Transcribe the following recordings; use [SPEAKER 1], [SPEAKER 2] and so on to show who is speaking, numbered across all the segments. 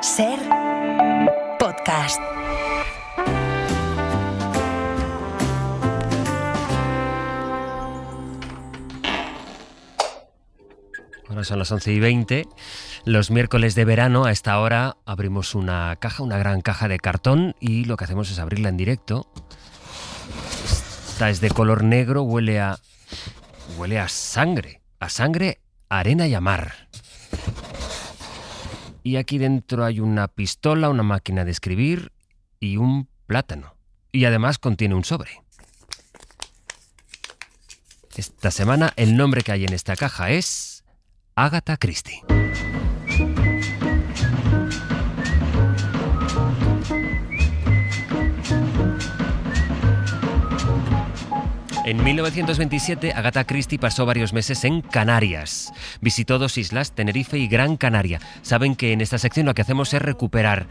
[SPEAKER 1] Ser podcast.
[SPEAKER 2] Ahora son las 11:20. Los miércoles de verano a esta hora abrimos una gran caja de cartón y lo que hacemos es abrirla en directo. Esta es de color negro, huele a sangre, arena y a mar. Y aquí dentro hay una pistola, una máquina de escribir y un plátano. Y además contiene un sobre. Esta semana el nombre que hay en esta caja es Agatha Christie. En 1927, Agatha Christie pasó varios meses en Canarias. Visitó dos islas, Tenerife y Gran Canaria. Saben que en esta sección lo que hacemos es recuperar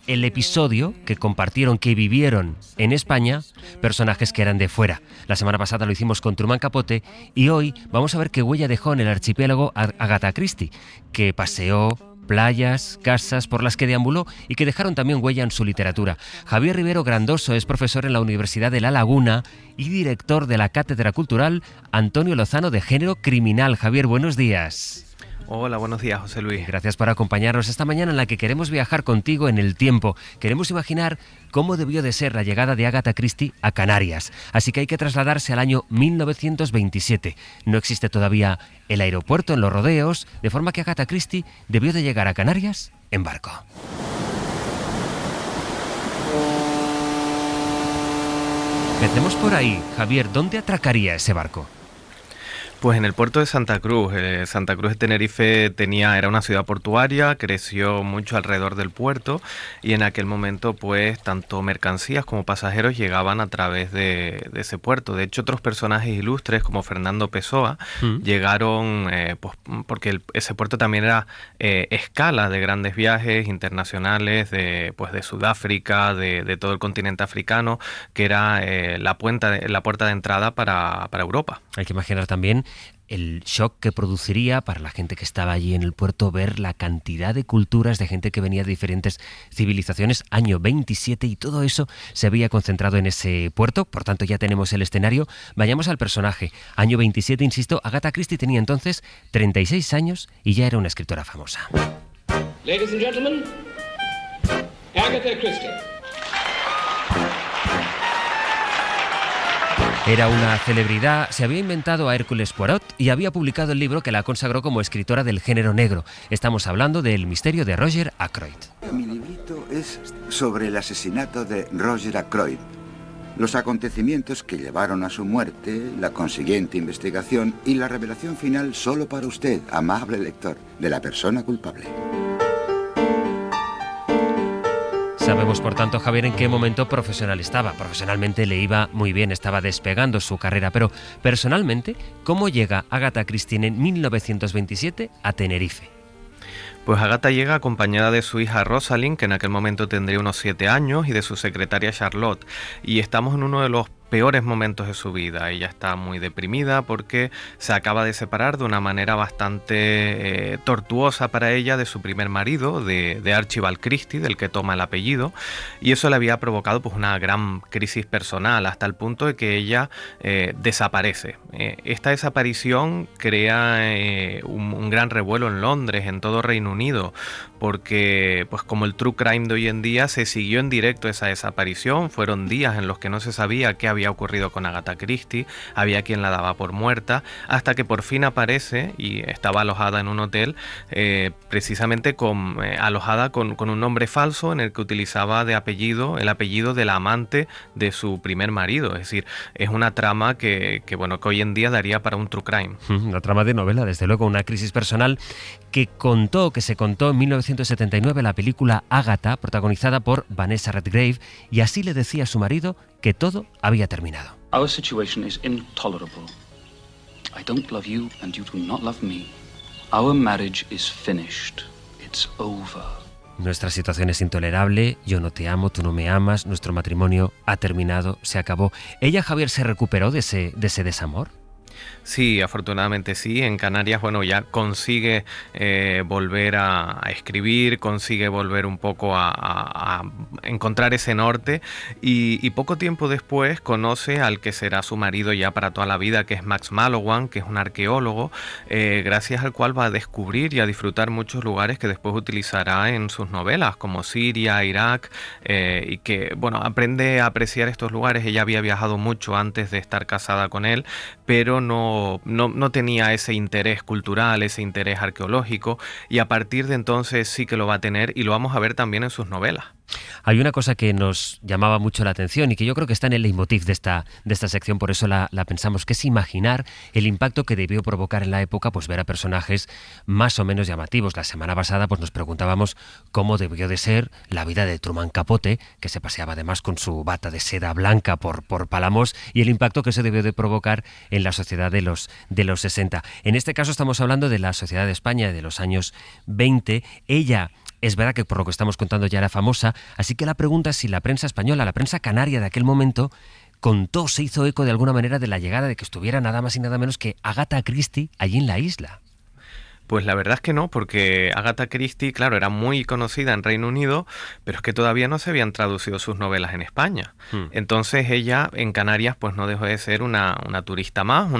[SPEAKER 2] el episodio que compartieron, que vivieron en España, personajes que eran de fuera. La semana pasada lo hicimos con Truman Capote y hoy vamos a ver qué huella dejó en el archipiélago Agatha Christie, que paseó playas, casas por las que deambuló y que dejaron también huella en su literatura. Javier Rivero Grandoso es profesor en la Universidad de La Laguna y director de la Cátedra Cultural Antonio Lozano de Género Criminal. Javier, buenos días.
[SPEAKER 3] Hola, buenos días, José Luis.
[SPEAKER 2] Gracias por acompañarnos esta mañana en la que queremos viajar contigo en el tiempo. Queremos imaginar cómo debió de ser la llegada de Agatha Christie a Canarias. Así que hay que trasladarse al año 1927. No existe todavía el aeropuerto en Los Rodeos, de forma que Agatha Christie debió de llegar a Canarias en barco. Empecemos por ahí. Javier, ¿dónde atracaría ese barco?
[SPEAKER 3] Pues en el puerto de Santa Cruz. Santa Cruz de Tenerife era una ciudad portuaria, creció mucho alrededor del puerto y en aquel momento pues tanto mercancías como pasajeros llegaban a través de ese puerto. De hecho, otros personajes ilustres como Fernando Pessoa llegaron pues, porque ese puerto también era escala de grandes viajes internacionales de Sudáfrica, de todo el continente africano, que era la puerta de entrada para Europa.
[SPEAKER 2] Hay que imaginar también el shock que produciría para la gente que estaba allí en el puerto ver la cantidad de culturas, de gente que venía de diferentes civilizaciones, año 27, y todo eso se había concentrado en ese puerto. Por tanto, ya tenemos el escenario. Vayamos al personaje. Año 27, insisto, Agatha Christie tenía entonces 36 años y ya era una escritora famosa.
[SPEAKER 4] Ladies and gentlemen, Agatha Christie.
[SPEAKER 2] Era una celebridad, se había inventado a Hércules Poirot y había publicado el libro que la consagró como escritora del género negro. Estamos hablando de El misterio de Roger Ackroyd.
[SPEAKER 5] Mi librito es sobre el asesinato de Roger Ackroyd, los acontecimientos que llevaron a su muerte, la consiguiente investigación y la revelación final solo para usted, amable lector, de la persona culpable.
[SPEAKER 2] Sabemos, por tanto, Javier, en qué momento profesional estaba. Profesionalmente le iba muy bien, estaba despegando su carrera, pero personalmente, ¿cómo llega Agatha Christie en 1927 a Tenerife?
[SPEAKER 3] Pues Agatha llega acompañada de su hija Rosalind, que en aquel momento tendría unos 7 años, y de su secretaria Charlotte. Y estamos en uno de los peores momentos de su vida. Ella está muy deprimida porque se acaba de separar de una manera bastante tortuosa para ella de su primer marido, de Archibald Christie, del que toma el apellido, y eso le había provocado pues una gran crisis personal hasta el punto de que ella desaparece. Esta desaparición crea un gran revuelo en Londres, en todo Reino Unido, porque pues como el true crime de hoy en día se siguió en directo esa desaparición. Fueron días en los que no se sabía qué había ocurrido con Agatha Christie, había quien la daba por muerta, hasta que por fin aparece y estaba alojada en un hotel, precisamente alojada con un nombre falso en el que utilizaba el apellido de la amante de su primer marido. Es decir, es una trama que hoy en día daría para un true crime.
[SPEAKER 2] Una trama de novela, desde luego, una crisis personal que se contó en 1979 la película Agatha, protagonizada por Vanessa Redgrave, y así le decía a su marido que todo había terminado.
[SPEAKER 6] Our situation is intolerable. I don't love you and you do not love me. Our marriage is finished. It's over.
[SPEAKER 2] Nuestra situación es intolerable, yo no te amo, tú no me amas, nuestro matrimonio ha terminado, se acabó. ¿Ella, Javier, se recuperó de ese desamor?
[SPEAKER 3] Sí, afortunadamente sí. En Canarias, bueno, ya consigue volver a escribir, consigue volver un poco a encontrar ese norte y poco tiempo después conoce al que será su marido ya para toda la vida, que es Max Mallowan, que es un arqueólogo, gracias al cual va a descubrir y a disfrutar muchos lugares que después utilizará en sus novelas, como Siria, Irak, y que, bueno, aprende a apreciar estos lugares. Ella había viajado mucho antes de estar casada con él, pero no tenía ese interés cultural, ese interés arqueológico, y a partir de entonces sí que lo va a tener, y lo vamos a ver también en sus novelas.
[SPEAKER 2] Hay una cosa que nos llamaba mucho la atención y que yo creo que está en el leitmotiv de esta sección, por eso la pensamos, que es imaginar el impacto que debió provocar en la época pues ver a personajes más o menos llamativos. La semana pasada pues nos preguntábamos cómo debió de ser la vida de Truman Capote, que se paseaba además con su bata de seda blanca por Palamos, y el impacto que eso debió de provocar en la sociedad de los 60. En este caso estamos hablando de la sociedad de España de los años 20. Ella, es verdad que por lo que estamos contando ya era famosa, así que la pregunta es si la prensa española, la prensa canaria de aquel momento, contó, se hizo eco de alguna manera de la llegada de que estuviera nada más y nada menos que Agatha Christie allí en la isla.
[SPEAKER 3] Pues la verdad es que no, porque Agatha Christie, claro, era muy conocida en Reino Unido, pero es que todavía no se habían traducido sus novelas en España. Entonces ella en Canarias pues no dejó de ser una turista más,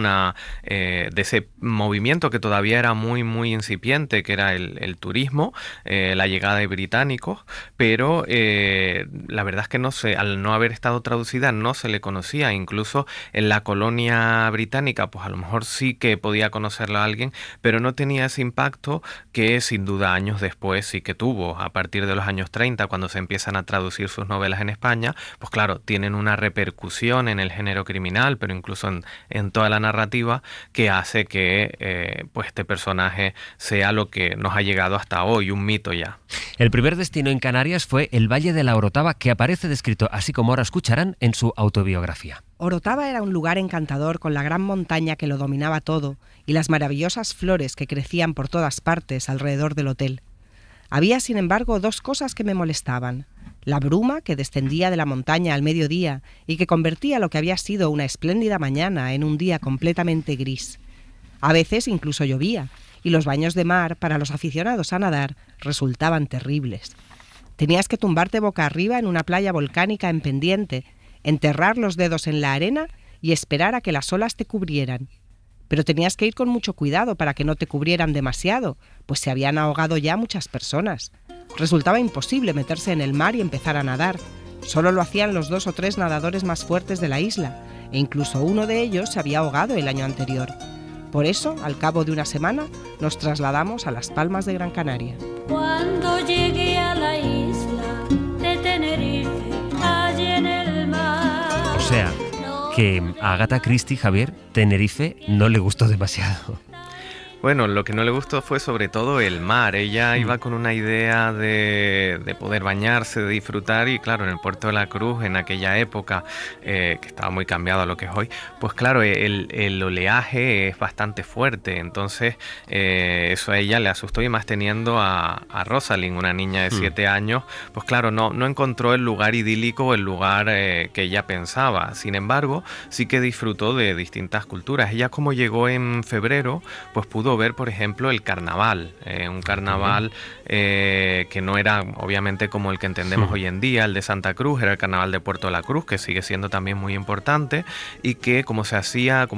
[SPEAKER 3] de ese movimiento que todavía era muy muy incipiente, que era el turismo, la llegada de británicos, pero la verdad es que al no haber estado traducida no se le conocía. Incluso en la colonia británica pues a lo mejor sí que podía conocerla a alguien, pero no tenía ese impacto que sin duda años después sí que tuvo. A partir de los años 30, cuando se empiezan a traducir sus novelas en España, pues claro, tienen una repercusión en el género criminal, pero incluso en toda la narrativa, que hace que pues este personaje sea lo que nos ha llegado hasta hoy, un mito ya.
[SPEAKER 2] El primer destino en Canarias fue el Valle de la Orotava, que aparece descrito, así como ahora escucharán, en su autobiografía.
[SPEAKER 7] Orotava era un lugar encantador con la gran montaña que lo dominaba todo y las maravillosas flores que crecían por todas partes alrededor del hotel. Había, sin embargo, dos cosas que me molestaban. La bruma que descendía de la montaña al mediodía y que convertía lo que había sido una espléndida mañana en un día completamente gris. A veces incluso llovía, y los baños de mar, para los aficionados a nadar, resultaban terribles. Tenías que tumbarte boca arriba en una playa volcánica en pendiente, enterrar los dedos en la arena y esperar a que las olas te cubrieran. Pero tenías que ir con mucho cuidado para que no te cubrieran demasiado, pues se habían ahogado ya muchas personas. Resultaba imposible meterse en el mar y empezar a nadar. Solo lo hacían los 2 o 3 nadadores más fuertes de la isla, e incluso uno de ellos se había ahogado el año anterior. Por eso, al cabo de una semana, nos trasladamos a Las Palmas de Gran Canaria.
[SPEAKER 8] Cuando llegué a la isla de Tenerife, allí en el mar.
[SPEAKER 2] O sea, que a Agatha Christie, Javier, Tenerife no le gustó demasiado.
[SPEAKER 3] Bueno, lo que no le gustó fue sobre todo el mar. Ella iba con una idea de poder bañarse, de disfrutar, y claro, en el Puerto de la Cruz, en aquella época, que estaba muy cambiado a lo que es hoy, pues claro, el oleaje es bastante fuerte. Entonces eso a ella le asustó, y más teniendo a Rosalind, una niña de 7 años, pues claro, no encontró el lugar idílico, el lugar que ella pensaba. Sin embargo, sí que disfrutó de distintas culturas. Ella, como llegó en febrero, pues pudo ver, por ejemplo, el carnaval, un carnaval que no era obviamente como el que entendemos hoy en día, el de Santa Cruz. Era el carnaval de Puerto de la Cruz, que sigue siendo también muy importante, y que como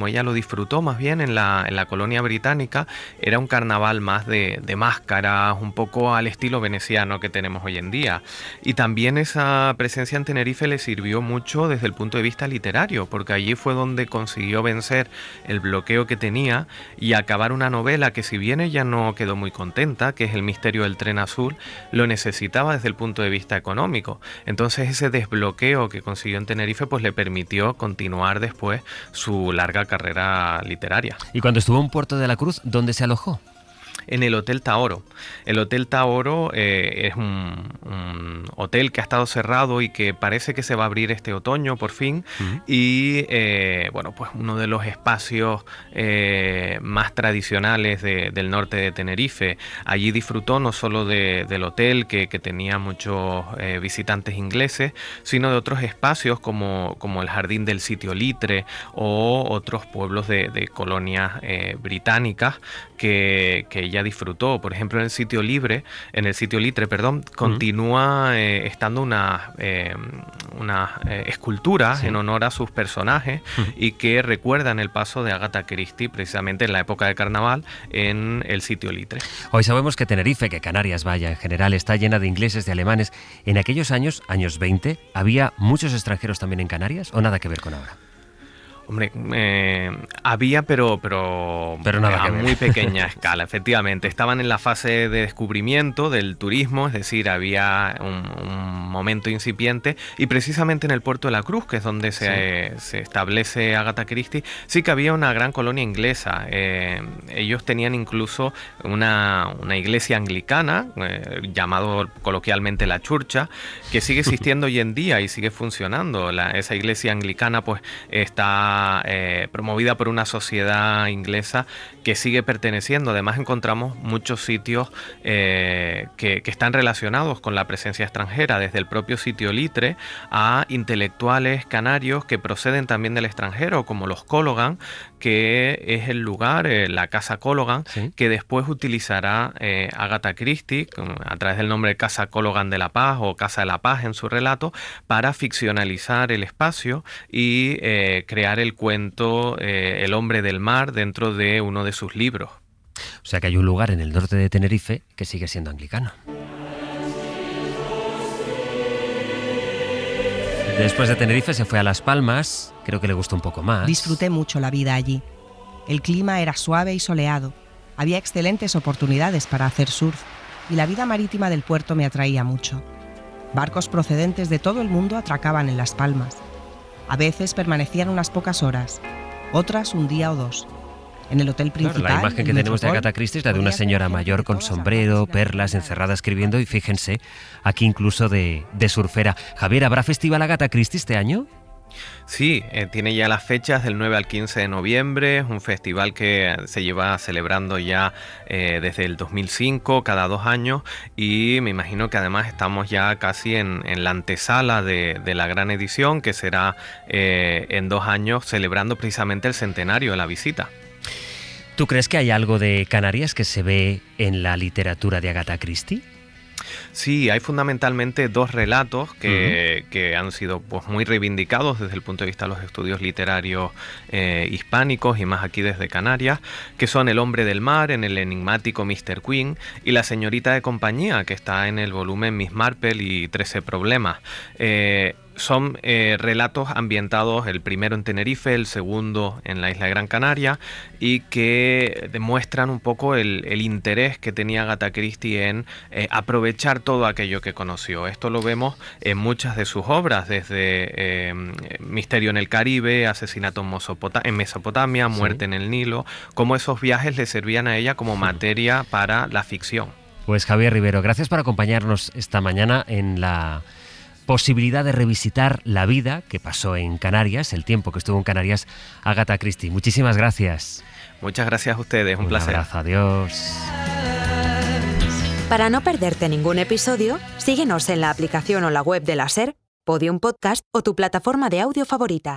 [SPEAKER 3] ella lo disfrutó más bien en la colonia británica, era un carnaval más de máscaras, un poco al estilo veneciano que tenemos hoy en día. Y también esa presencia en Tenerife le sirvió mucho desde el punto de vista literario, porque allí fue donde consiguió vencer el bloqueo que tenía y acabar una novela que, si bien ella no quedó muy contenta, que es El misterio del tren azul, lo necesitaba desde el punto de vista económico. Entonces ese desbloqueo que consiguió en Tenerife pues le permitió continuar después su larga carrera literaria.
[SPEAKER 2] Y cuando estuvo en Puerto de la Cruz, ¿dónde se alojó?
[SPEAKER 3] en el Hotel Taoro. El Hotel Taoro es un hotel que ha estado cerrado y que parece que se va a abrir este otoño por fin. Y bueno, pues uno de los espacios más tradicionales del norte de Tenerife. Allí disfrutó no solo del hotel que tenía muchos visitantes ingleses, sino de otros espacios como el Jardín del Sitio Litre o otros pueblos de colonias británicas que ella disfrutó. Por ejemplo, en el Sitio Litre, continúa estando unas esculturas en honor a sus personajes y que recuerdan el paso de Agatha Christie precisamente en la época de carnaval en el Sitio Litre.
[SPEAKER 2] Hoy sabemos que Tenerife, que Canarias, vaya, en general está llena de ingleses, de alemanes. En aquellos años 20, ¿había muchos extranjeros también en Canarias o nada que ver con ahora?
[SPEAKER 3] Hombre, había, pero
[SPEAKER 2] nada
[SPEAKER 3] a muy pequeña escala, efectivamente. Estaban en la fase de descubrimiento del turismo, es decir, había un momento incipiente, y precisamente en el puerto de la Cruz, que es donde se establece Agatha Christie, sí que había una gran colonia inglesa. Ellos tenían incluso una iglesia anglicana, llamado coloquialmente la Churcha, que sigue existiendo hoy en día y sigue funcionando. Esa iglesia anglicana pues está promovida por una sociedad inglesa que sigue perteneciendo. Además encontramos muchos sitios que están relacionados con la presencia extranjera, desde el propio Sitio Litre a intelectuales canarios que proceden también del extranjero, como los Cologan, que es el lugar, la Casa Cologan, que después utilizará Agatha Christie a través del nombre de Casa Cologan de la Paz o Casa de la Paz en su relato, para ficcionalizar el espacio y crear el cuento El hombre del mar dentro de uno de sus libros.
[SPEAKER 2] O sea que hay un lugar en el norte de Tenerife que sigue siendo anglicano. Después de Tenerife se fue a Las Palmas, creo que le gustó un poco más.
[SPEAKER 7] Disfruté mucho la vida allí. El clima era suave y soleado, había excelentes oportunidades para hacer surf y la vida marítima del puerto me atraía mucho. Barcos procedentes de todo el mundo atracaban en Las Palmas. A veces permanecían unas pocas horas, otras un día o dos. En el hotel principal...
[SPEAKER 2] Claro, la imagen que tenemos de Agatha Christie es la de una señora mayor con sombrero, perlas, encerrada escribiendo, y fíjense, aquí incluso de surfera. Javier, ¿habrá festival Agatha Christie este año?
[SPEAKER 3] Sí, tiene ya las fechas del 9 al 15 de noviembre, es un festival que se lleva celebrando ya desde el 2005, cada 2 años, y me imagino que además estamos ya casi en la antesala de la gran edición, que será en 2 años, celebrando precisamente el centenario de la visita.
[SPEAKER 2] ¿Tú crees que hay algo de Canarias que se ve en la literatura de Agatha Christie?
[SPEAKER 3] Sí, hay fundamentalmente 2 relatos que han sido pues muy reivindicados desde el punto de vista de los estudios literarios hispánicos y más aquí desde Canarias, que son El hombre del mar en el enigmático Mr. Queen y La señorita de compañía, que está en el volumen Miss Marple y 13 problemas. Son relatos ambientados, el primero en Tenerife, el segundo en la isla de Gran Canaria, y que demuestran un poco el interés que tenía Agatha Christie en aprovechar todo aquello que conoció. Esto lo vemos en muchas de sus obras, desde Misterio en el Caribe, Asesinato en Mesopotamia, Muerte en el Nilo, cómo esos viajes le servían a ella como materia para la ficción.
[SPEAKER 2] Pues Javier Rivero, gracias por acompañarnos esta mañana en la posibilidad de revisitar la vida que pasó en Canarias, el tiempo que estuvo en Canarias, Agatha Christie. Muchísimas gracias.
[SPEAKER 3] Muchas gracias a ustedes, un placer.
[SPEAKER 2] Un abrazo, adiós.
[SPEAKER 1] Para no perderte ningún episodio, síguenos en la aplicación o la web de la SER, Podium Podcast o tu plataforma de audio favorita.